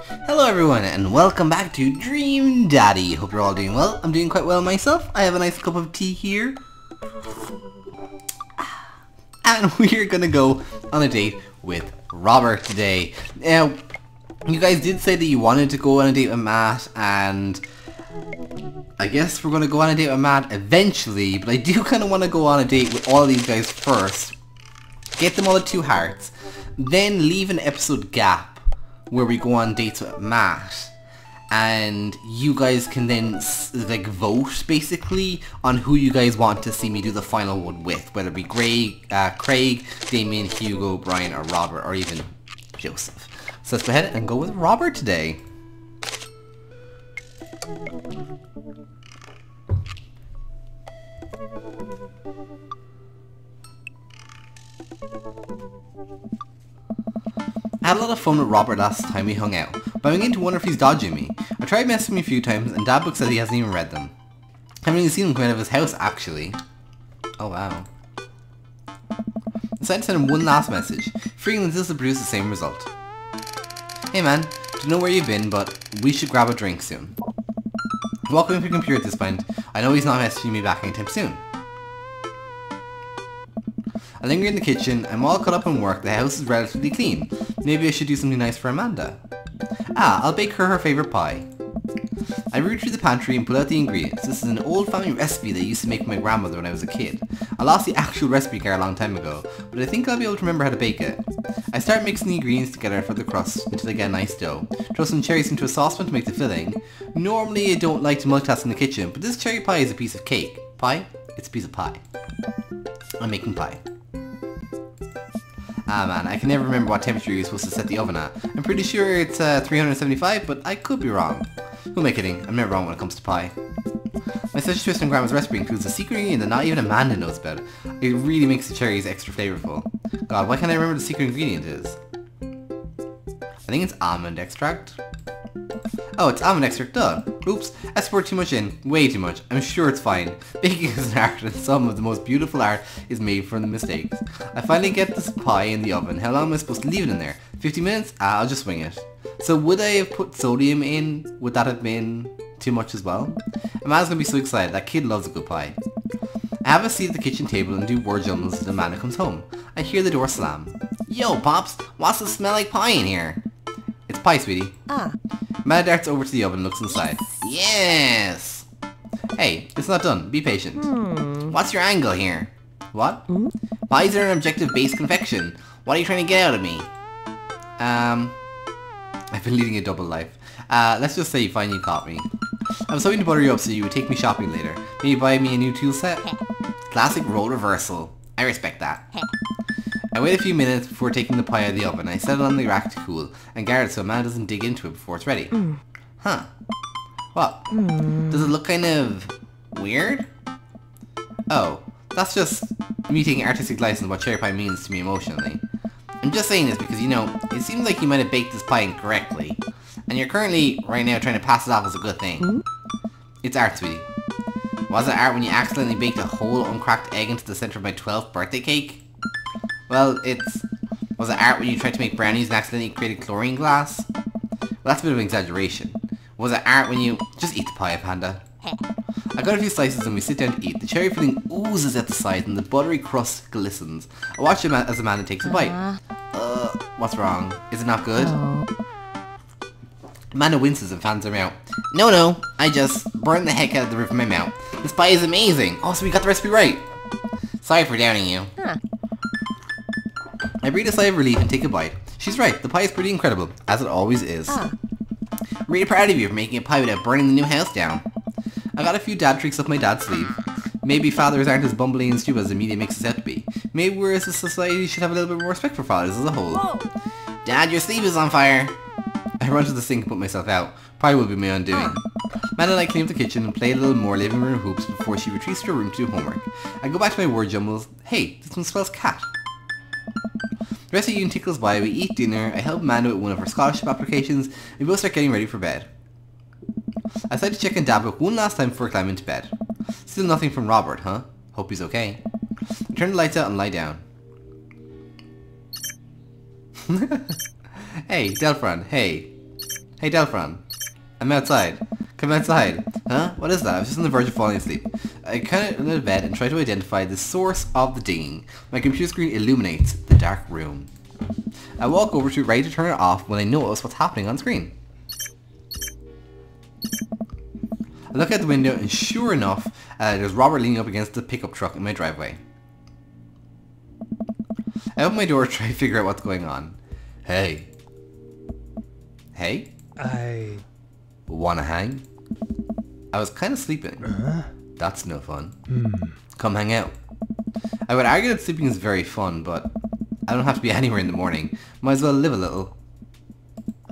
Hello everyone and welcome back to Dream Daddy. Hope you're all doing well. I'm doing quite well myself. I have a nice cup of tea here. And we're gonna go on a date with Robert today. Now, you guys did say that you wanted to go on a date with Matt, and I guess we're gonna go on a date with Matt eventually, but I do kind of want to go on a date with all of these guys first. Get them all at 2 hearts. Then leave an episode gap where we go on dates with Matt, and you guys can then like vote basically on who you guys want to see me do the final one with, whether it be Craig, Damien, Hugo, Brian, or Robert, or even Joseph. So let's go ahead and go with Robert today. I had a lot of fun with Robert last time we hung out, but I'm beginning to wonder if he's dodging me. I tried messaging him a few times, and Dadbook said he hasn't even read them. I haven't even seen him come out of his house, actually. Oh wow. I decided to send him one last message, fearing that this will produce the same result. Hey man, don't know where you've been, but we should grab a drink soon. Walking up your computer at this point, I know he's not messaging me back anytime soon. I linger in the kitchen. I'm all caught up on work. The house is relatively clean. Maybe I should do something nice for Amanda. I'll bake her favourite pie. I root through the pantry and pull out the ingredients. This is an old family recipe that I used to make with my grandmother when I was a kid. I lost the actual recipe card a long time ago, but I think I'll be able to remember how to bake it. I start mixing the ingredients together for the crust until I get a nice dough. Throw some cherries into a saucepan to make the filling. Normally I don't like to multitask in the kitchen, but this cherry pie is a piece of cake. Pie? It's a piece of pie. I'm making pie. Ah man, I can never remember what temperature you're supposed to set the oven at. I'm pretty sure it's 375, but I could be wrong. Who am I kidding? I'm never wrong when it comes to pie. My sister twist on Grandma's recipe includes a secret ingredient that not even Amanda knows about. It really makes the cherries extra flavorful. God, why can't I remember what the secret ingredient is? I think it's almond extract. Oh, it's almond extract, duh. Oops, I poured too much in. Way too much. I'm sure it's fine. Baking is an art, and some of the most beautiful art is made from the mistakes. I finally get this pie in the oven. How long am I supposed to leave it in there? 50 minutes? I'll just wing it. So would I have put sodium in? Would that have been too much as well? Amanda's gonna be so excited. That kid loves a good pie. I have a seat at the kitchen table and do word jumbles as Amanda comes home. I hear the door slam. Yo, Pops, what's the smell like pie in here? It's pie, sweetie. Amanda darts over to the oven and looks inside. Yes! Hey, it's not done. Be patient. What's your angle here? What? Pies are an objective-based confection. What are you trying to get out of me? I've been leading a double life. Let's just say you finally caught me. I was hoping to butter you up so you would take me shopping later. Maybe buy me a new tool set? Classic role reversal. I respect that. I wait a few minutes before taking the pie out of the oven. I set it on the rack to cool and guard it so Amanda doesn't dig into it before it's ready. Huh. What? Does it look kind of weird? Oh, that's just me taking artistic license what cherry pie means to me emotionally. I'm just saying this because, you know, it seems like you might have baked this pie incorrectly, and you're currently, right now, trying to pass it off as a good thing. It's art, sweetie. Was it art when you accidentally baked a whole uncracked egg into the center of my 12th birthday cake? Well, was it art when you tried to make brownies and accidentally created chlorine glass? Well, that's a bit of an exaggeration. Was it art when you... Just eat the pie, Panda. I got a few slices and we sit down to eat. The cherry filling oozes at the sides and the buttery crust glistens. I watch as Amanda takes a bite. What's wrong? Is it not good? Amanda winces and fans her mouth. No, I just burned the heck out of the roof of my mouth. This pie is amazing. Oh, so we got the recipe right. Sorry for doubting you. I breathe a sigh of relief and take a bite. She's right, the pie is pretty incredible, as it always is. Really proud of you for making a pie without burning the new house down. I got a few dad tricks up my dad's sleeve. Maybe fathers aren't as bumbling and stupid as the media makes us out to be. Maybe we as a society should have a little bit more respect for fathers as a whole. Whoa. Dad, your sleeve is on fire. I run to the sink and put myself out. Probably will be my undoing. Amanda and I clean up the kitchen and play a little more living room hoops before she retreats to her room to do homework. I go back to my word jumbles. Hey, this one smells cat. The rest of the evening tickles by, we eat dinner, I help Amanda with one of her scholarship applications, and we both start getting ready for bed. I decide to check on Dadbook one last time before I climb into bed. Still nothing from Robert, huh? Hope he's okay. I turn the lights out and lie down. Hey, Delphron, hey. Hey Delphron. I'm outside. Come outside. Huh? What is that? I was just on the verge of falling asleep. I kind of out of bed and try to identify the source of the dinging. My computer screen illuminates the dark room. I walk over to it, ready to turn it off when I notice what's happening on screen. I look out the window and sure enough, there's Robert leaning up against the pickup truck in my driveway. I open my door to try to figure out what's going on. Hey. Hey? I... Wanna hang? I was kind of sleeping. That's no fun. Come hang out. I would argue that sleeping is very fun, but I don't have to be anywhere in the morning. Might as well live a little.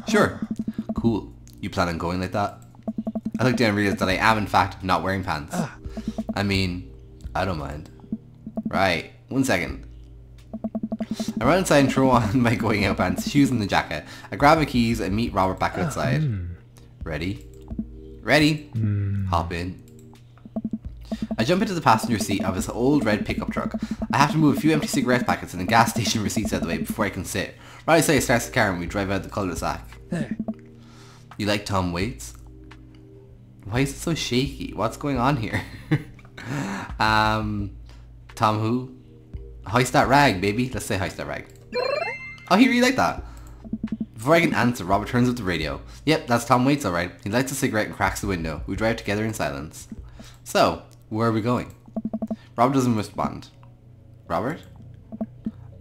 Sure. Cool. You plan on going like that? I look down and realize that I am in fact not wearing pants. I mean, I don't mind. Right. 1 second. I run inside and throw on my going out pants, shoes and the jacket. I grab my keys and meet Robert back outside. Ready? Ready? Hop in. I jump into the passenger seat of his old red pickup truck. I have to move a few empty cigarette packets and a gas station receipts out of the way before I can sit. Right outside, I start the car and we drive out the cul-de-sac. Hey. You like Tom Waits? Why is it so shaky? What's going on here? Tom who? Hoist that rag, baby. Let's say hoist that rag. Oh, he really liked that. Before I can answer, Robert turns up the radio. Yep, that's Tom Waits alright. He lights a cigarette and cracks the window. We drive together in silence. So, where are we going? Robert doesn't respond. Robert?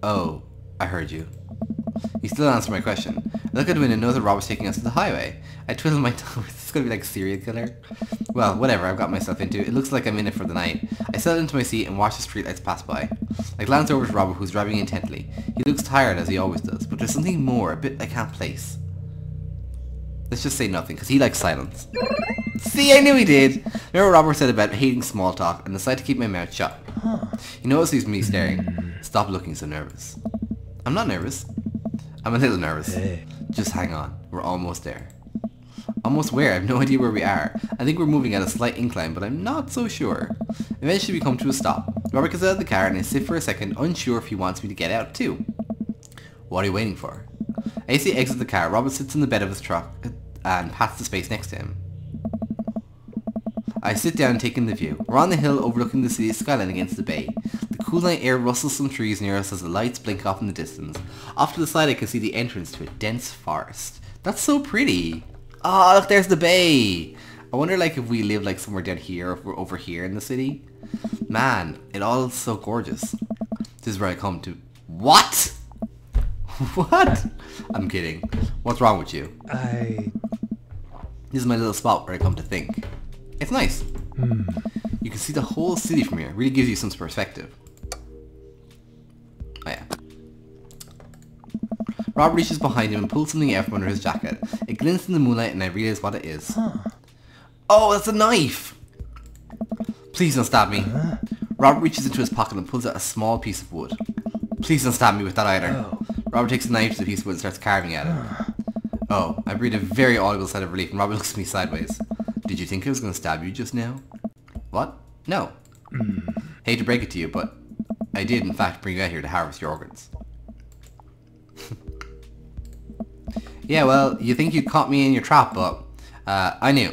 Oh, I heard you. He still doesn't answer my question. I look at the window and know that Robert's taking us to the highway. I twiddle my toes. Is this going to be like a serial killer? Well, whatever I've got myself into. It looks like I'm in it for the night. I settle into my seat and watch the streetlights pass by. I glance over to Robert, who's driving intently. He looks tired as he always does, but there's something more, a bit I can't place. Let's just say nothing, because he likes silence. See, I knew he did! Remember what Robert said about hating small talk, and decided to keep my mouth shut. He notices me staring. Stop looking so nervous. I'm not nervous. I'm a little nervous. Hey. Just hang on. We're almost there. Almost where? I have no idea where we are. I think we're moving at a slight incline, but I'm not so sure. Eventually we come to a stop. Robert gets out of the car and I sit for a second, unsure if he wants me to get out too. What are you waiting for? I see exit the car. Robert sits in the bed of his truck and pats the space next to him. I sit down taking the view. We're on the hill overlooking the city's skyline against the bay. The cool night air rustles some trees near us as the lights blink off in the distance. Off to the side I can see the entrance to a dense forest. That's so pretty. Oh, look, there's the bay. I wonder like if we live like somewhere down here or if we're over here in the city. Man, it all is so gorgeous. This is where I come to... What? What? I'm kidding. What's wrong with you? I... This is my little spot where I come to think. It's nice. You can see the whole city from here. It really gives you some perspective. Oh yeah. Rob reaches behind him and pulls something out from under his jacket. It glints in the moonlight and I realize what it is. Oh, that's a knife! Please don't stab me. Robert reaches into his pocket and pulls out a small piece of wood. Please don't stab me with that either. Robert takes a knife to the piece of wood and starts carving at it. Oh, I breathe a very audible sigh of relief and Robert looks at me sideways. Did you think I was going to stab you just now? What? No. Hate to break it to you, but I did in fact bring you out here to harvest your organs. Yeah, well, you think you caught me in your trap, but I knew.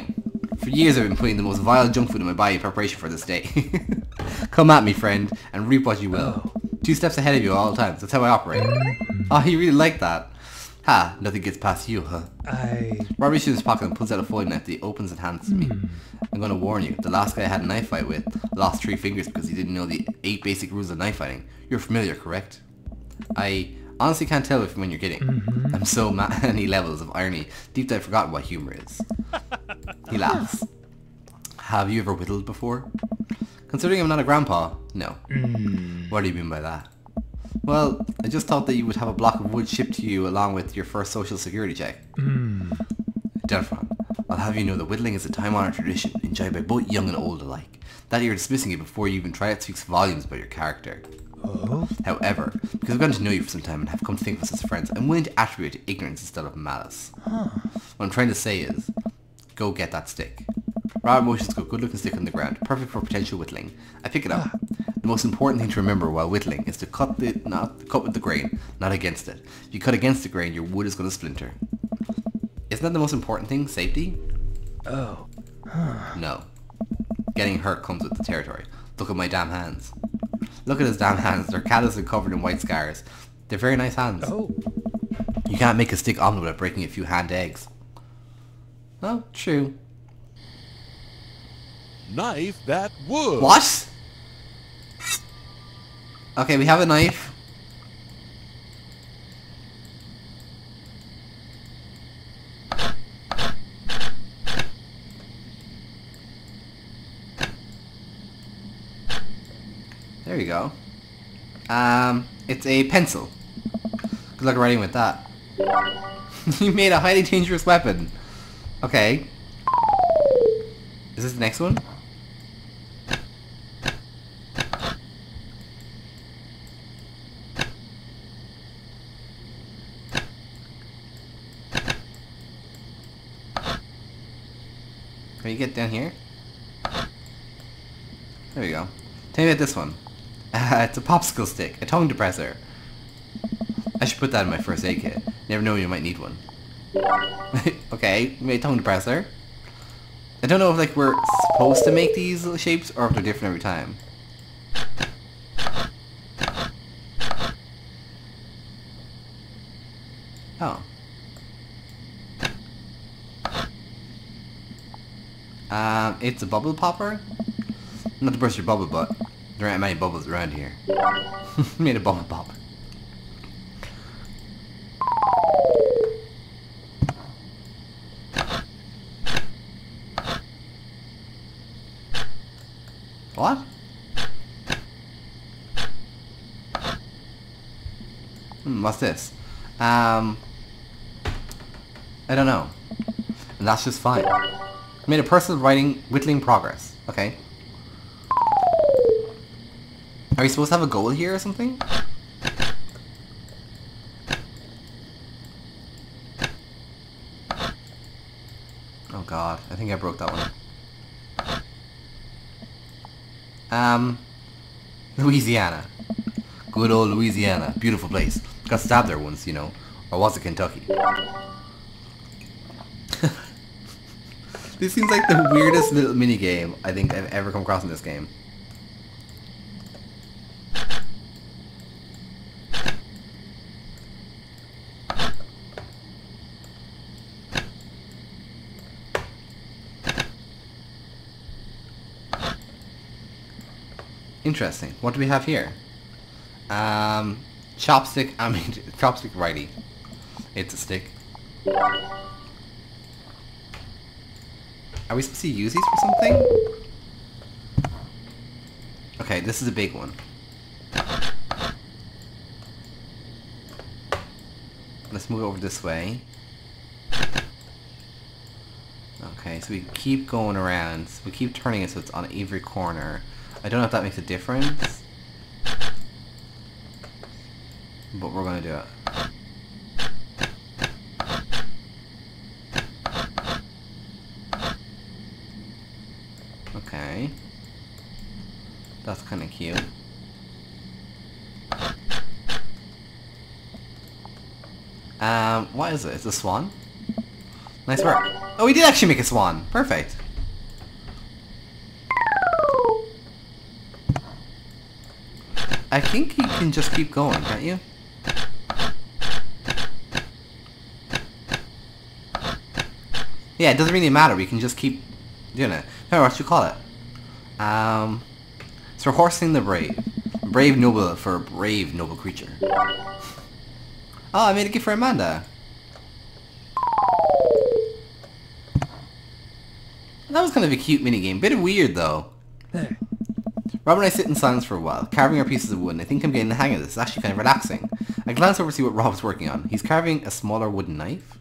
For years I've been putting the most vile junk food in my body in preparation for this day. Come at me, friend, and reap what you will. 2 steps ahead of you at all times. That's how I operate. Oh, you really like that. Ha, nothing gets past you, huh? Robert reaches in his pocket and pulls out a folding knife that he opens and hands to me. I'm gonna warn you, the last guy I had a knife fight with lost 3 fingers because he didn't know the 8 basic rules of knife fighting. You're familiar, correct? I honestly can't tell if when you're kidding. I'm so many levels of irony. Deep down I've forgotten what humor is. He laughs. Have you ever whittled before? Considering I'm not a grandpa, no. What do you mean by that? Well, I just thought that you would have a block of wood shipped to you along with your first social security check. Delphron, I'll have you know that whittling is a time-honored tradition enjoyed by both young and old alike. That you're dismissing it before you even try it speaks volumes about your character. However, because I've gotten to know you for some time and have come to think of us as friends, I'm willing to attribute it to ignorance instead of malice. What I'm trying to say is, go get that stick. Robert motions to a good-looking stick on the ground, perfect for potential whittling. I pick it up. The most important thing to remember while whittling is to cut with the grain, not against it. If you cut against the grain, your wood is going to splinter. Isn't Isn't that the most important thing? Safety? Oh. No. Getting hurt comes with the territory. Look at my damn hands. Look at his damn hands. They're callous and covered in white scars. They're very nice hands. Oh. You can't make a stick omelette without breaking a few hand eggs. Oh, true. Knife that wood. What? Okay, we have a knife. There you go. It's a pencil. Good luck writing with that. You made a highly dangerous weapon. Okay. Is this the next one? Can you get down here? There we go. Tell me about this one. It's a popsicle stick, a tongue depressor. I should put that in my first aid kit. Never know when you might need one. Okay, we made a tongue depressor. I don't know if like we're supposed to make these little shapes or if they're different every time. Oh. It's a bubble popper. Not to burst your bubble, but there aren't many bubbles around here. Made a bubble popper. What? What's this? I don't know. And that's just fine. Made a personal writing whittling progress. Okay. Are we supposed to have a goal here or something? Oh god, I think I broke that one. Louisiana. Good old Louisiana. Beautiful place. Got stabbed there once, you know. Or was it Kentucky? This seems like the weirdest little minigame I think I've ever come across in this game. Interesting. What do we have here? Chopstick, chopstick righty. It's a stick. Are we supposed to use these for something? Okay, this is a big one. Let's move it over this way. Okay, so we keep going around. So we keep turning it so it's on every corner. I don't know if that makes a difference. But we're gonna do it. Okay. That's kind of cute. What is it? It's a swan? Nice work. Oh, we did actually make a swan. Perfect. I think you can just keep going, can't you? Yeah, it doesn't really matter. We can just keep doing it. No, what should you call it? So horsing the brave. Brave noble for a brave noble creature. Oh, I made a gift for Amanda. That was kind of a cute minigame. Bit of weird though. There. Rob and I sit in silence for a while, carving our pieces of wood, and I think I'm getting the hang of this. It's actually kind of relaxing. I glance over to see what Rob's working on. He's carving a smaller wooden knife.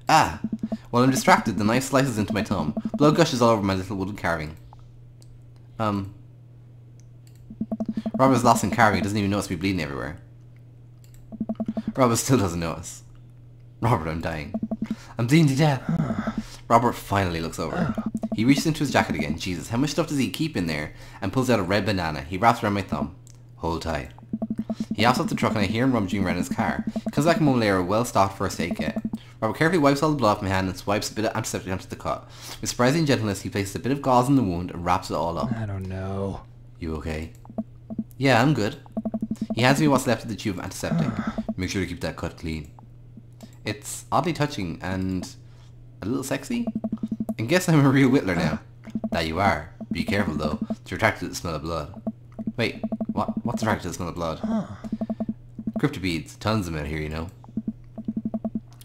Ah! While I'm distracted, the knife slices into my thumb. Blood gushes all over my little wooden carving. Rob is lost in carving. He doesn't even notice me bleeding everywhere. Robert still doesn't notice. Robert, I'm dying. I'm bleeding to death. Robert finally looks over. He reaches into his jacket again. Jesus, how much stuff does he keep in there? And pulls out a red banana. He wraps around my thumb. Hold tight. He hops off the truck and I hear him rummaging around his car. Comes back a moment later, a well-stocked first aid kit. Robert carefully wipes all the blood off my hand and swipes a bit of antiseptic onto the cut. With surprising gentleness, he places a bit of gauze in the wound and wraps it all up. I don't know. You okay? Yeah, I'm good. He hands me what's left of the tube of antiseptic. Make sure to keep that cut clean. It's oddly touching and a little sexy. I guess I'm a real Whittler now. That you are. Be careful though. You're attracted to the smell of blood. Wait, what's attracted to the smell of blood? Cryptobeads. Tons of them out here, you know.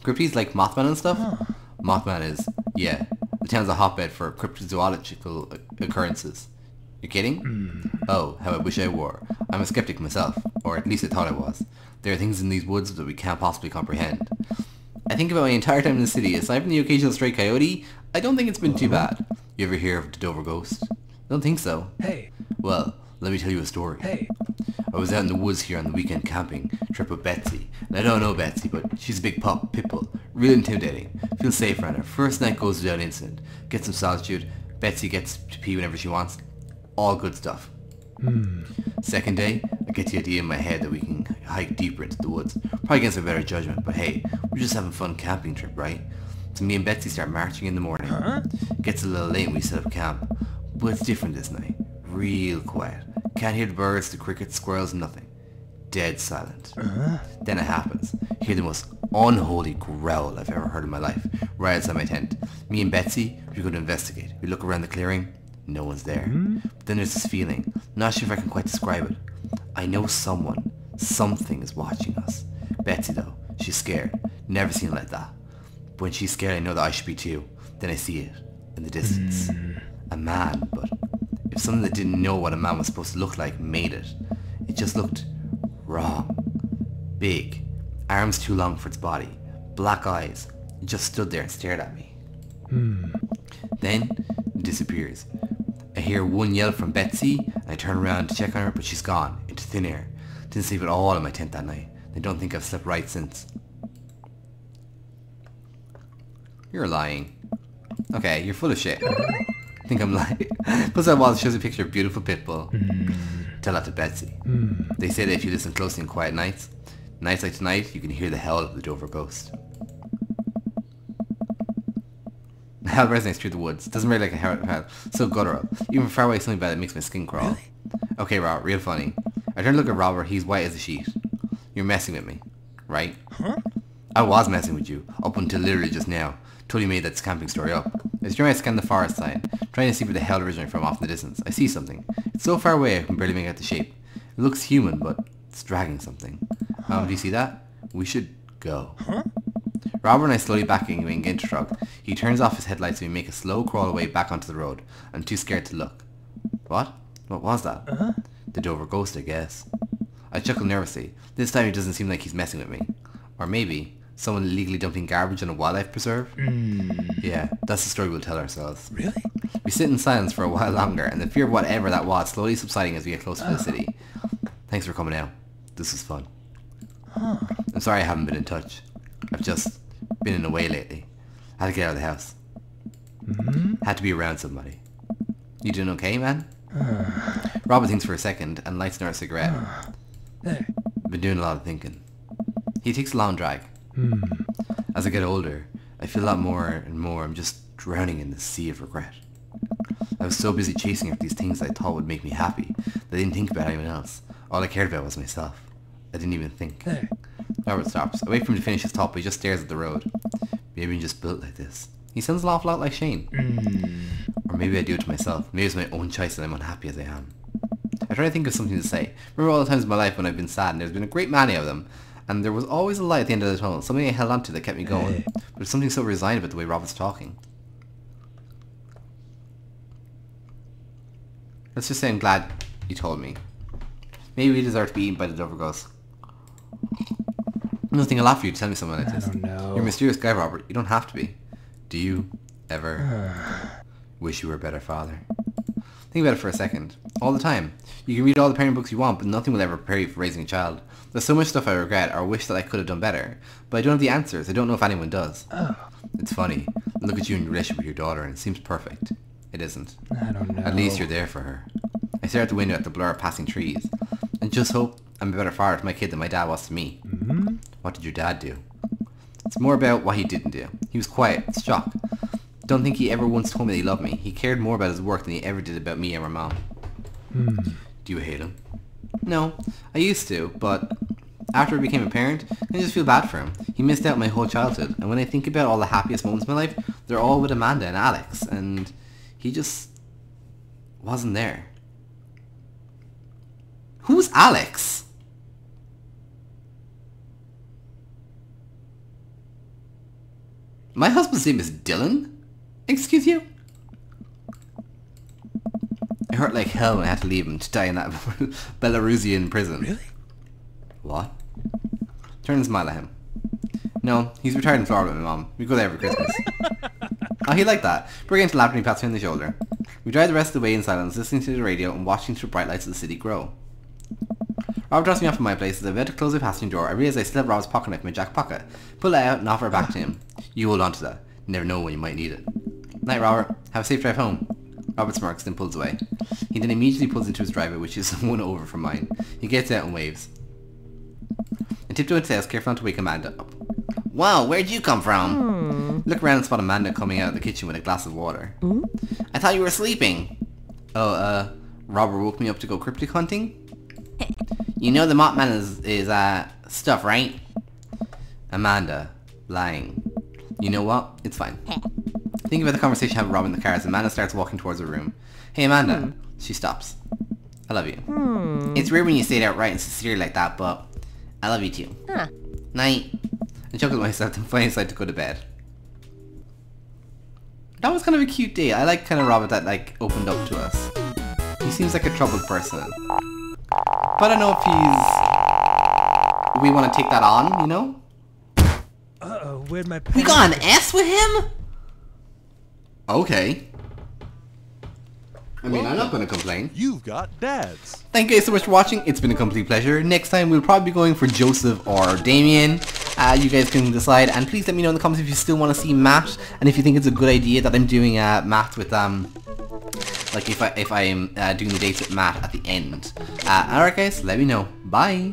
Cryptids like Mothman and stuff? Mothman is, yeah, the town's a hotbed for cryptozoological occurrences. You kidding? Oh, how I wish I were. I'm a skeptic myself, or at least I thought I was. There are things in these woods that we can't possibly comprehend. I think about my entire time in the city. Aside from the occasional stray coyote, I don't think it's been too bad. You ever hear of the Dover Ghost? I don't think so. Hey. Well, let me tell you a story. Hey. I was out in the woods here on the weekend camping trip with Betsy. And I don't know Betsy, but she's a big pit bull. Real intimidating. Feel safe around her. First night goes without incident. Get some solitude. Betsy gets to pee whenever she wants. All good stuff. Second day, I get the idea in my head that we can hike deeper into the woods. Probably against my better judgment, but hey, we're just having a fun camping trip, right? So me and Betsy start marching in the morning. Gets a little late when we set up camp. But it's different this night. Real quiet. Can't hear the birds, the crickets, squirrels, nothing. Dead silent. Then it happens. Hear the most unholy growl I've ever heard in my life. Right outside my tent. Me and Betsy, we go to investigate. We look around the clearing. No one's there. But then there's this feeling. Not sure if I can quite describe it. I know something is watching us. Betsy though, she's scared. Never seen it like that. But when she's scared, I know that I should be too. Then I see it. In the distance. A man, but if something that didn't know what a man was supposed to look like made it, it just looked wrong. Big. Arms too long for its body. Black eyes. It just stood there and stared at me. Then it disappears. I hear one yell from Betsy, and I turn around to check on her, but she's gone, into thin air. Didn't sleep at all in my tent that night. I don't think I've slept right since. You're lying. Okay, you're full of shit. I think I'm lying. Plus that wall shows a picture of a beautiful pit bull. Tell that to Betsy. They say that if you listen closely in quiet nights like tonight, you can hear the howl of the Dover Ghost. The howl resonates through the woods. Doesn't really like a howl. So guttural. Even from far away, something about it makes my skin crawl. Really? Okay, Robert, real funny. I turn to look at Robert. He's white as a sheet. You're messing with me, right? I was messing with you, up until literally just now. Till you made that camping story up. I was trying to scan the forest side, trying to see where the hell originated from off in the distance. I see something. It's so far away I can barely make out the shape. It looks human, but it's dragging something. Do you see that? We should go. Robert and I slowly backing away and get into truck. He turns off his headlights and we make a slow crawl away back onto the road. I'm too scared to look. What? What was that? The Dover Ghost, I guess. I chuckle nervously. This time it doesn't seem like he's messing with me. Or maybe someone illegally dumping garbage on a wildlife preserve? Yeah, that's the story we'll tell ourselves. Really? We sit in silence for a while longer, and the fear of whatever that was slowly subsiding as we get closer to the city. Thanks for coming out. This was fun. I'm sorry I haven't been in touch. I've just been in a way lately. I had to get out of the house. Had to be around somebody. You doing okay, man? Robert thinks for a second and lights another cigarette. There. Been doing a lot of thinking. He takes a long drag. As I get older, I feel a lot more and more I'm just drowning in the sea of regret. I was so busy chasing after these things I thought would make me happy that I didn't think about anyone else. All I cared about was myself. I didn't even think. There. Robert stops. I wait for him to finish his thought, but he just stares at the road. Maybe I'm just built like this. He sounds an awful lot like Shane. Or maybe I do it to myself. Maybe it's my own choice that I'm unhappy as I am. I try to think of something to say. Remember all the times in my life when I've been sad, and there's been a great many of them. And there was always a light at the end of the tunnel. Something I held on to that kept me going. But there's something so resigned about the way Robert's talking. Let's just say I'm glad you told me. Maybe we deserve to be eaten by the Dover Ghost. I'm nothing a lot for you to tell me something like this. I don't know. You're a mysterious guy, Robert. You don't have to be. Do you ever wish you were a better father? Think about it for a second. All the time. You can read all the parenting books you want, but nothing will ever prepare you for raising a child. There's so much stuff I regret or wish that I could have done better, but I don't have the answers. I don't know if anyone does. It's funny. Look at you in your relationship with your daughter and it seems perfect. It isn't. I don't know. At least you're there for her. I stare out the window at the blur of passing trees and just hope I'm a better father to my kid than my dad was to me. What did your dad do? It's more about what he didn't do. He was quiet, shocked. Don't think he ever once told me that he loved me. He cared more about his work than he ever did about me and my mom. Do you hate him? No, I used to, but after I became a parent, I just feel bad for him. He missed out my whole childhood, and when I think about all the happiest moments of my life, they're all with Amanda and Alex, and he just wasn't there. Who's Alex? My husband's name is Dylan? Excuse you? It hurt like hell when I had to leave him to die in that Belarusian prison. Really? What? Turn and smile at him. No, he's retired in Florida with my mom. We go there every Christmas. Oh, he liked that. We're getting to laughter and he pats me on the shoulder. We drive the rest of the way in silence, listening to the radio and watching the bright lights of the city grow. Robert drops me off at my place. As I'm about to close the passenger door, I realise I still have Robert's pocket knife in my jacket pocket. Pull it out and offer it back to him. You hold on to that. You never know when you might need it. Night, Robert. Have a safe drive home. Robert smirks, then pulls away. He then immediately pulls into his driveway, which is one over from mine. He gets out and waves. I tiptoe into the house, careful not to wake Amanda up. Wow, where'd you come from? Look around and spot Amanda coming out of the kitchen with a glass of water. I thought you were sleeping. Oh, Robert woke me up to go cryptic hunting? You know the Mothman is stuff, right? Amanda, lying. You know what? It's fine. Think about the conversation I had with Rob in the car as Amanda starts walking towards her room. Hey Amanda. She stops. I love you. It's weird when you say it outright and sincerely like that, but I love you too. Night. I chuckled to myself and finally decided to go to bed. That was kind of a cute day. I like kind of Robert that like opened up to us. He seems like a troubled person. But I don't know if we want to take that on, you know? Uh-oh, where'd my pen? We got an S with him? Okay. I mean, I'm not going to complain. You've got dads. Thank you guys so much for watching. It's been a complete pleasure. Next time we'll probably be going for Joseph or Damien. You guys can decide, and please let me know in the comments if you still want to see Matt, and if you think it's a good idea that I'm doing Matt with like if I'm doing the dates with Matt at the end. Alright guys, let me know. Bye.